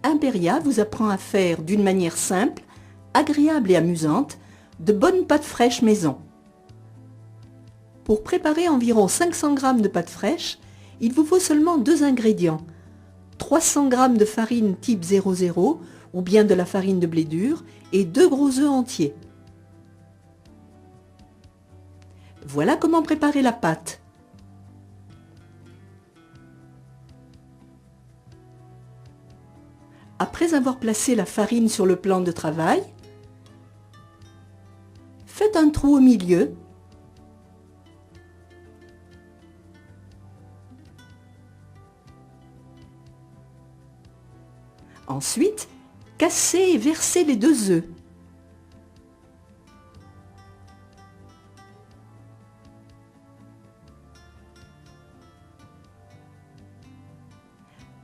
Imperia vous apprend à faire d'une manière simple, agréable et amusante, de bonnes pâtes fraîches maison. Pour préparer environ 500 g de pâtes fraîches, il vous faut seulement 2 ingrédients. 300 g de farine type 00 ou bien de la farine de blé dur et 2 gros œufs entiers. Voilà comment préparer la pâte. Après avoir placé la farine sur le plan de travail, faites un trou au milieu. Ensuite, cassez et versez les 2 œufs.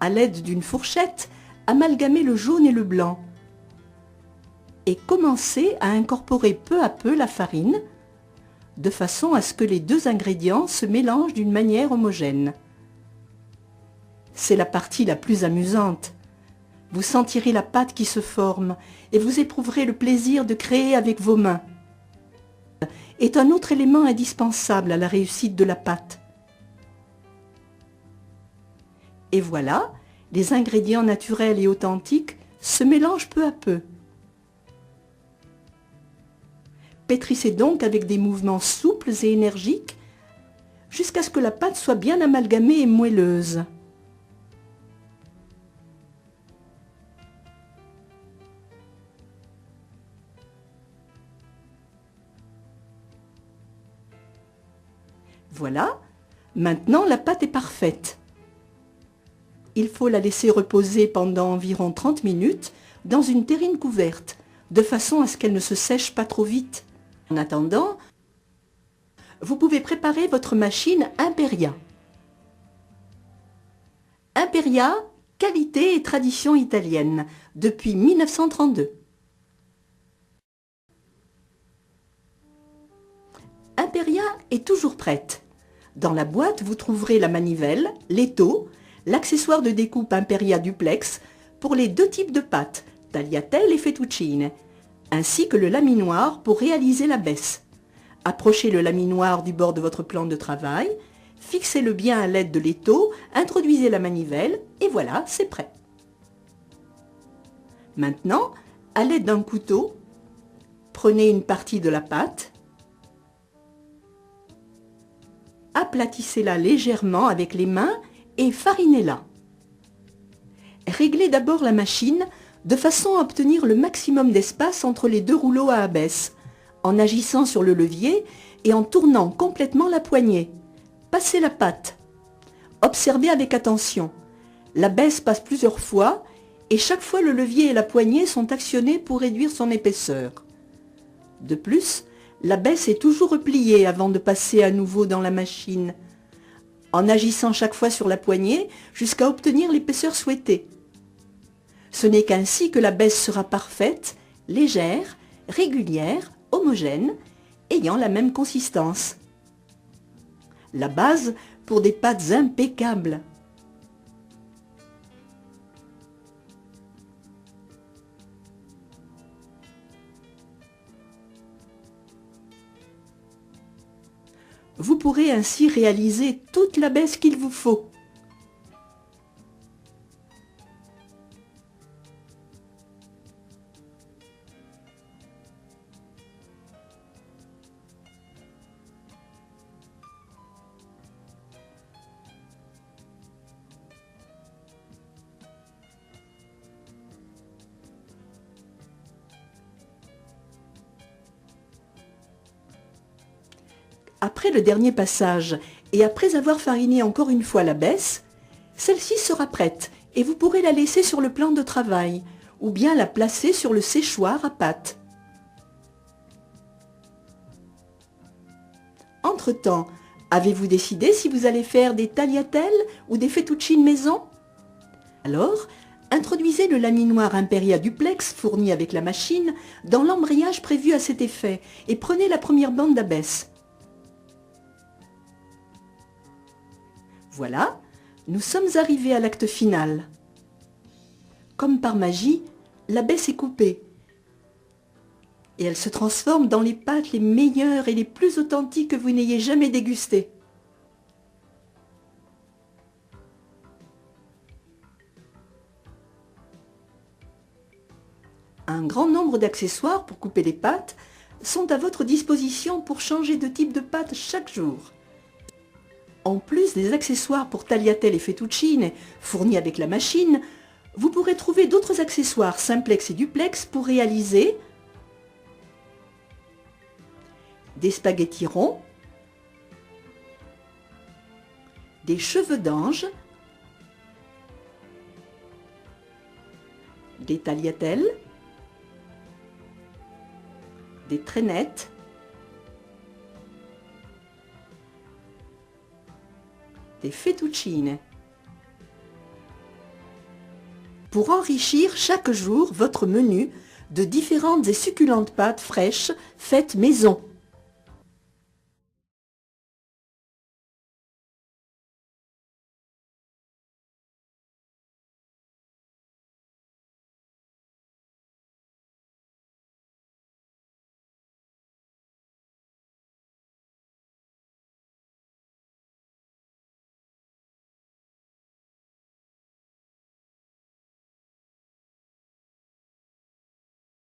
À l'aide d'une fourchette, amalgamez le jaune et le blanc et commencez à incorporer peu à peu la farine de façon à ce que les 2 ingrédients se mélangent d'une manière homogène. C'est la partie la plus amusante. Vous sentirez la pâte qui se forme et vous éprouverez le plaisir de créer avec vos mains. Est un autre élément indispensable à la réussite de la pâte. Et voilà, les ingrédients naturels et authentiques se mélangent peu à peu. Pétrissez donc avec des mouvements souples et énergiques jusqu'à ce que la pâte soit bien amalgamée et moelleuse. Voilà, maintenant la pâte est parfaite. Il faut la laisser reposer pendant environ 30 minutes dans une terrine couverte, de façon à ce qu'elle ne se sèche pas trop vite. En attendant, vous pouvez préparer votre machine Imperia. Imperia, qualité et tradition italienne, depuis 1932. Imperia est toujours prête. Dans la boîte, vous trouverez la manivelle, l'étau, l'accessoire de découpe Imperia Duplex pour les 2 types de pâtes, tagliatelle et fettuccine, ainsi que le laminoir pour réaliser la baisse. Approchez le laminoir du bord de votre plan de travail, fixez-le bien à l'aide de l'étau, introduisez la manivelle et voilà, c'est prêt. Maintenant, à l'aide d'un couteau, prenez une partie de la pâte, aplatissez-la légèrement avec les mains et farinez-la. Réglez d'abord la machine de façon à obtenir le maximum d'espace entre les 2 rouleaux à abaisse, en agissant sur le levier et en tournant complètement la poignée. Passez la pâte. Observez avec attention. La baisse passe plusieurs fois et chaque fois le levier et la poignée sont actionnés pour réduire son épaisseur. De plus, la baisse est toujours repliée avant de passer à nouveau dans la machine, en agissant chaque fois sur la poignée jusqu'à obtenir l'épaisseur souhaitée. Ce n'est qu'ainsi que la baisse sera parfaite, légère, régulière, homogène, ayant la même consistance. La base pour des pâtes impeccables. Vous pourrez ainsi réaliser toute la baisse qu'il vous faut. Après le dernier passage et après avoir fariné encore une fois la baisse, celle-ci sera prête et vous pourrez la laisser sur le plan de travail ou bien la placer sur le séchoir à pâte. Entre-temps, avez-vous décidé si vous allez faire des tagliatelles ou des fettuccine maison? Alors, introduisez le laminoir Imperia Duplex fourni avec la machine dans l'embrayage prévu à cet effet et prenez la première bande d'abaisse. Voilà, nous sommes arrivés à l'acte final. Comme par magie, l'abaisse est coupée et elle se transforme dans les pâtes les meilleures et les plus authentiques que vous n'ayez jamais dégustées. Un grand nombre d'accessoires pour couper les pâtes sont à votre disposition pour changer de type de pâte chaque jour. En plus des accessoires pour tagliatelle et fettuccine fournis avec la machine, vous pourrez trouver d'autres accessoires simplex et duplex pour réaliser des spaghettis ronds, des cheveux d'ange, des tagliatelles, des traînettes, des fettuccine. Pour enrichir chaque jour votre menu de différentes et succulentes pâtes fraîches faites maison.